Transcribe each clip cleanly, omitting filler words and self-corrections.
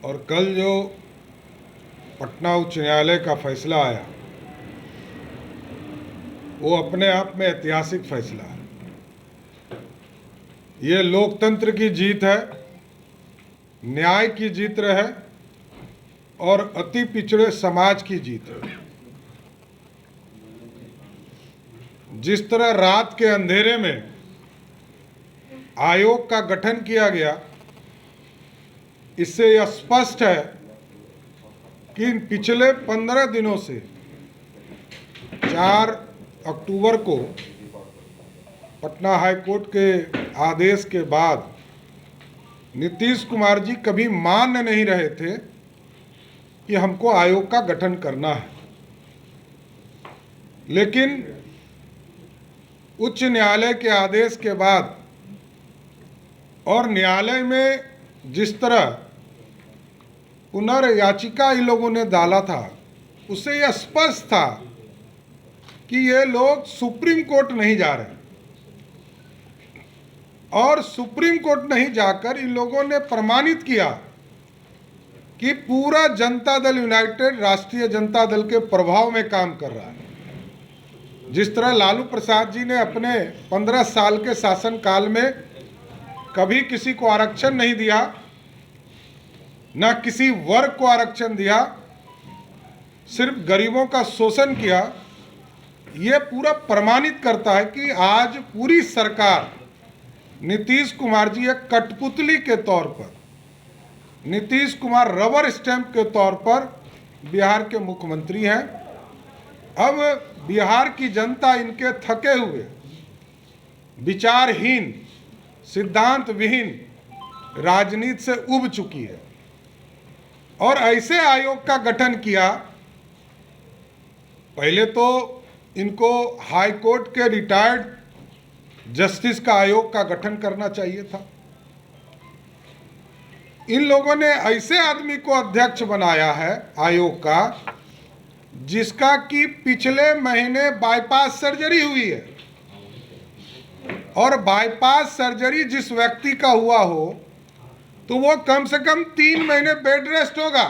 और कल जो पटना उच्च न्यायालय का फैसला आया वो अपने आप में ऐतिहासिक फैसला है। ये लोकतंत्र की जीत है, न्याय की जीत है और अति पिछड़े समाज की जीत है। जिस तरह रात के अंधेरे में आयोग का गठन किया गया, इससे यह स्पष्ट है कि पिछले 15 दिनों से 4 अक्टूबर को पटना हाई कोर्ट के आदेश के बाद नीतीश कुमार जी कभी मान नहीं रहे थे कि हमको आयोग का गठन करना है, लेकिन उच्च न्यायालय के आदेश के बाद और न्यायालय में जिस तरह पुनर्याचिका इन लोगों ने डाला था, उससे यह स्पष्ट था कि ये लोग सुप्रीम कोर्ट नहीं जा रहे और सुप्रीम कोर्ट नहीं जाकर इन लोगों ने प्रमाणित किया कि पूरा जनता दल यूनाइटेड राष्ट्रीय जनता दल के प्रभाव में काम कर रहा है। जिस तरह लालू प्रसाद जी ने अपने 15 साल के शासनकाल में कभी किसी को आरक्षण नहीं दिया, न किसी वर्ग को आरक्षण दिया, सिर्फ गरीबों का शोषण किया, ये पूरा प्रमाणित करता है कि आज पूरी सरकार नीतीश कुमार जी एक कठपुतली के तौर पर, नीतीश कुमार रबर स्टैंप के तौर पर बिहार के मुख्यमंत्री हैं। अब बिहार की जनता इनके थके हुए, विचारहीन, सिद्धांत विहीन राजनीति से उब चुकी है और ऐसे आयोग का गठन किया। पहले तो इनको हाई कोर्ट के रिटायर्ड जस्टिस का आयोग का गठन करना चाहिए था। इन लोगों ने ऐसे आदमी को अध्यक्ष बनाया है आयोग का जिसका कि पिछले महीने बाईपास सर्जरी हुई है, और बाईपास सर्जरी जिस व्यक्ति का हुआ हो तो वो कम से कम 3 महीने बेड रेस्ट होगा।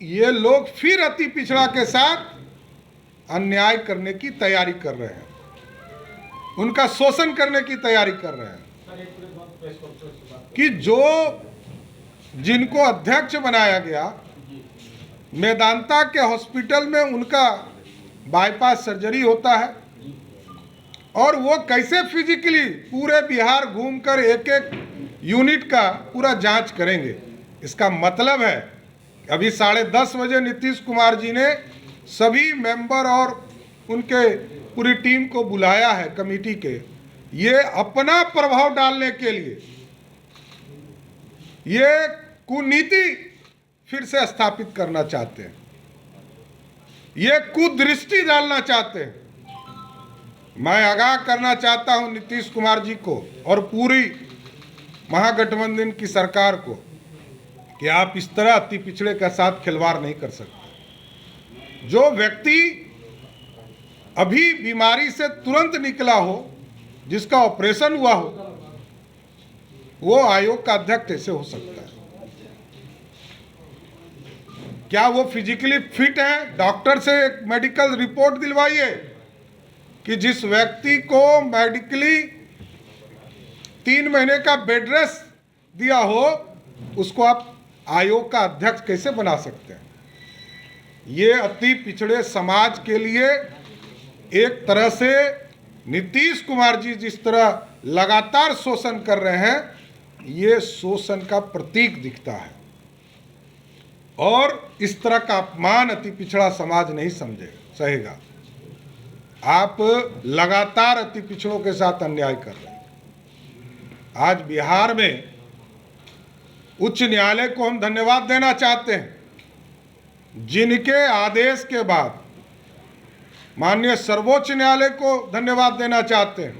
ये लोग फिर अति पिछड़ा के साथ अन्याय करने की तैयारी कर रहे हैं, उनका शोषण करने की तैयारी कर रहे हैं कि जो जिनको अध्यक्ष बनाया गया, मेदांता के हॉस्पिटल में उनका बाईपास सर्जरी होता है और वो कैसे फिजिकली पूरे बिहार घूमकर एक एक यूनिट का पूरा जांच करेंगे। इसका मतलब है अभी 10:30 बजे नीतीश कुमार जी ने सभी मेंबर और उनके पूरी टीम को बुलाया है कमेटी के, ये अपना प्रभाव डालने के लिए, ये कुनीति फिर से स्थापित करना चाहते हैं, ये कुदृष्टि डालना चाहते हैं। मैं आगाह करना चाहता हूं नीतीश कुमार जी को और पूरी महागठबंधन की सरकार को कि आप इस तरह अति पिछड़े के साथ खिलवाड़ नहीं कर सकते। जो व्यक्ति अभी बीमारी से तुरंत निकला हो, जिसका ऑपरेशन हुआ हो, वो आयोग का अध्यक्ष कैसे हो सकता है? क्या वो फिजिकली फिट है? डॉक्टर से एक मेडिकल रिपोर्ट दिलवाइए कि जिस व्यक्ति को मेडिकली 3 महीने का बेड रेस्ट दिया हो, उसको आप आयोग का अध्यक्ष कैसे बना सकते हैं? ये अति पिछड़े समाज के लिए एक तरह से नीतीश कुमार जी जिस तरह लगातार शोषण कर रहे हैं, ये शोषण का प्रतीक दिखता है और इस तरह का अपमान अति पिछड़ा समाज नहीं सहेगा। आप लगातार अति पिछड़ों के साथ अन्याय कर रहे हैं। आज बिहार में उच्च न्यायालय को हम धन्यवाद देना चाहते हैं, जिनके आदेश के बाद, माननीय सर्वोच्च न्यायालय को धन्यवाद देना चाहते हैं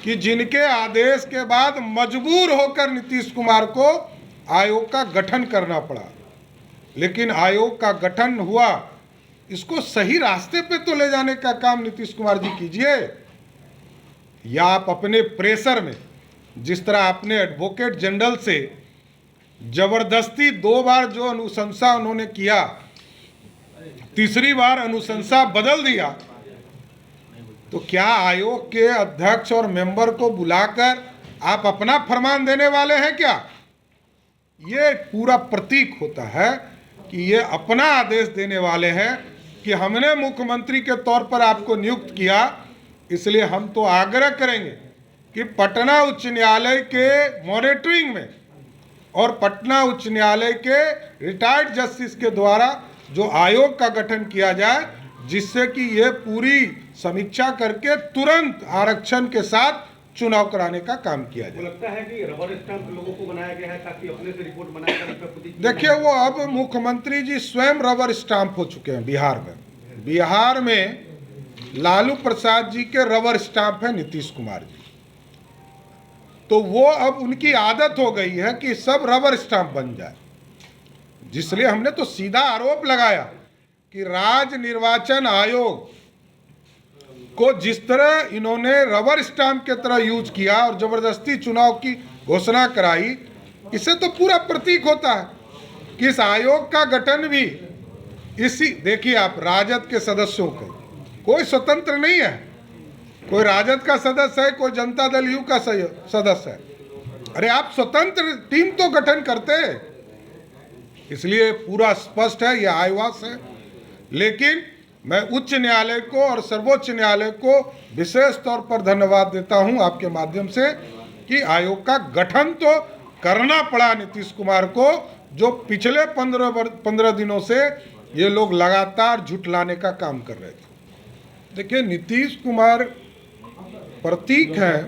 कि जिनके आदेश के बाद मजबूर होकर नीतीश कुमार को आयोग का गठन करना पड़ा, लेकिन आयोग का गठन हुआ। इसको सही रास्ते पे तो ले जाने का काम नीतीश कुमार जी कीजिए, या आप अपने प्रेशर में, जिस तरह आपने एडवोकेट जनरल से जबरदस्ती 2 बार जो अनुशंसा उन्होंने किया, तीसरी बार अनुशंसा बदल दिया, तो क्या आयोग के अध्यक्ष और मेंबर को बुलाकर आप अपना फरमान देने वाले हैं क्या? ये पूरा प्रतीक होता है कि ये अपना आदेश देने वाले हैं कि हमने मुख्यमंत्री के तौर पर आपको नियुक्त किया, इसलिए हम तो आग्रह करेंगे कि पटना उच्च न्यायालय के मॉनिटरिंग में और पटना उच्च न्यायालय के रिटायर्ड जस्टिस के द्वारा जो आयोग का गठन किया जाए, जिससे कि ये पूरी समीक्षा करके तुरंत आरक्षण के साथ चुनाव कराने का काम किया जाए। लगता है कि रबर स्टैंप लोगों को बनाया गया है ताकि अपने से रिपोर्ट बनाकर देखिए, वो अब मुख्यमंत्री जी स्वयं रबर स्टाम्प हो चुके हैं बिहार में। बिहार में लालू प्रसाद जी के रबर स्टाम्प है नीतीश कुमार जी, तो वो अब उनकी आदत हो गई है कि सब रबर स्टाम्प बन जाए, जिसलिए हमने तो सीधा आरोप लगाया कि राज्य निर्वाचन आयोग को जिस तरह इन्होंने रबर स्टाम्प के तरह यूज किया और जबरदस्ती चुनाव की घोषणा कराई, इससे तो पूरा प्रतीक होता है कि इस आयोग का गठन भी इसी, देखिए आप राजद के सदस्यों को, कोई स्वतंत्र नहीं है, कोई राजद का सदस्य है, कोई जनता दल यू का सदस्य है। अरे आप स्वतंत्र टीम तो गठन करते हैं, इसलिए पूरा स्पष्ट है, यह आयोवास है। लेकिन मैं उच्च न्यायालय को और सर्वोच्च न्यायालय को विशेष तौर पर धन्यवाद देता हूं आपके माध्यम से कि आयोग का गठन तो करना पड़ा नीतीश कुमार को, जो पिछले 15 दिनों से ये लोग लगातार झुठलाने का काम कर रहे थे। देखिए, नीतीश कुमार प्रतीक हैं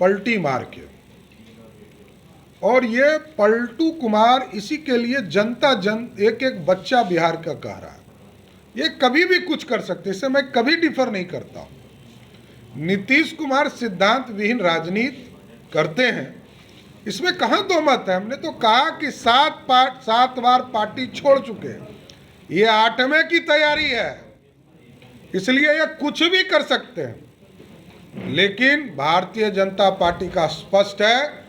पलटी मार के, और ये पलटू कुमार इसी के लिए जनता एक एक बच्चा बिहार का कह रहा है। ये कभी भी कुछ कर सकते, इससे मैं कभी डिफर नहीं करता हूं। नीतीश कुमार सिद्धांत विहीन राजनीति करते हैं, इसमें कहां दो मत है। हमने तो कहा कि 7 बार पार्टी छोड़ चुके हैं, ये 8वें की तैयारी है, इसलिए ये कुछ भी कर सकते हैं। लेकिन भारतीय जनता पार्टी का स्पष्ट है,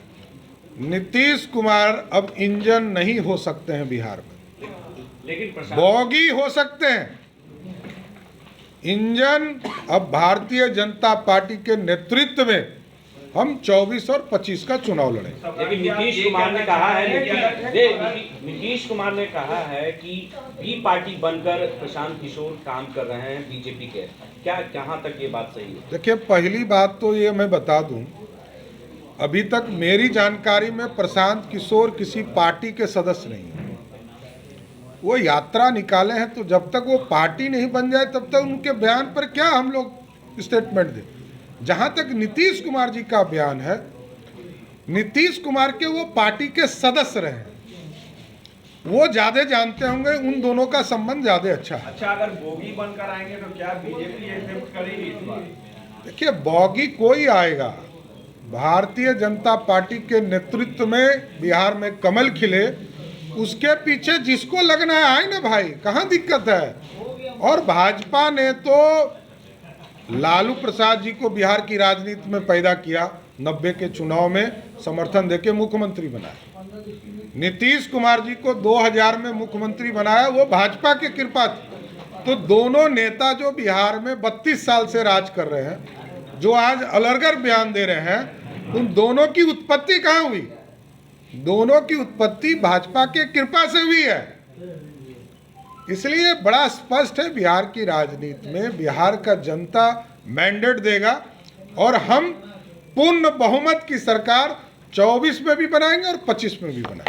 नीतीश कुमार अब इंजन नहीं हो सकते हैं बिहार में, लेकिन बॉगी हो सकते हैं। इंजन अब भारतीय जनता पार्टी के नेतृत्व में हम 24 और 25 का चुनाव लड़ेंगे। लेकिन नीतीश कुमार ने कहा है कि बी पार्टी बनकर प्रशांत किशोर काम कर रहे हैं बीजेपी के, क्या कहाँ तक ये बात सही है? देखिए, पहली बात तो ये मैं बता दूं, अभी तक मेरी जानकारी में प्रशांत किशोर किसी पार्टी के सदस्य नहीं है। वो यात्रा निकाले हैं, तो जब तक वो पार्टी नहीं बन जाए तब तक उनके बयान पर क्या हम लोग स्टेटमेंट दें। जहां तक नीतीश कुमार जी का बयान है, नीतीश कुमार के वो पार्टी के सदस्य रहे, वो ज्यादा जानते होंगे, उन दोनों का संबंध ज्यादा अच्छा है। अच्छा, अगर बोगी बनकर आएंगे तो क्या बीजेपी एक्सेप्ट करेगी इस बार? देखिए, बॉगी कोई आएगा, भारतीय जनता पार्टी के नेतृत्व में बिहार में कमल खिले, उसके पीछे जिसको लगना है आए ना भाई, कहाँ दिक्कत है। और भाजपा ने तो लालू प्रसाद जी को बिहार की राजनीति में पैदा किया, 90 के चुनाव में समर्थन देके मुख्यमंत्री बनाया। नीतीश कुमार जी को 2000 में मुख्यमंत्री बनाया, वो भाजपा की कृपा थी। तो दोनों नेता जो बिहार में 32 साल से राज कर रहे हैं, जो आज अलर्गर बयान दे रहे हैं, उन दोनों की उत्पत्ति कहाँ हुई? दोनों की उत्पत्ति भाजपा के कृपा से हुई है। इसलिए बड़ा स्पष्ट है, बिहार की राजनीति में बिहार का जनता मैंडेट देगा और हम पूर्ण बहुमत की सरकार 24 में भी बनाएंगे और 25 में भी बनाएंगे।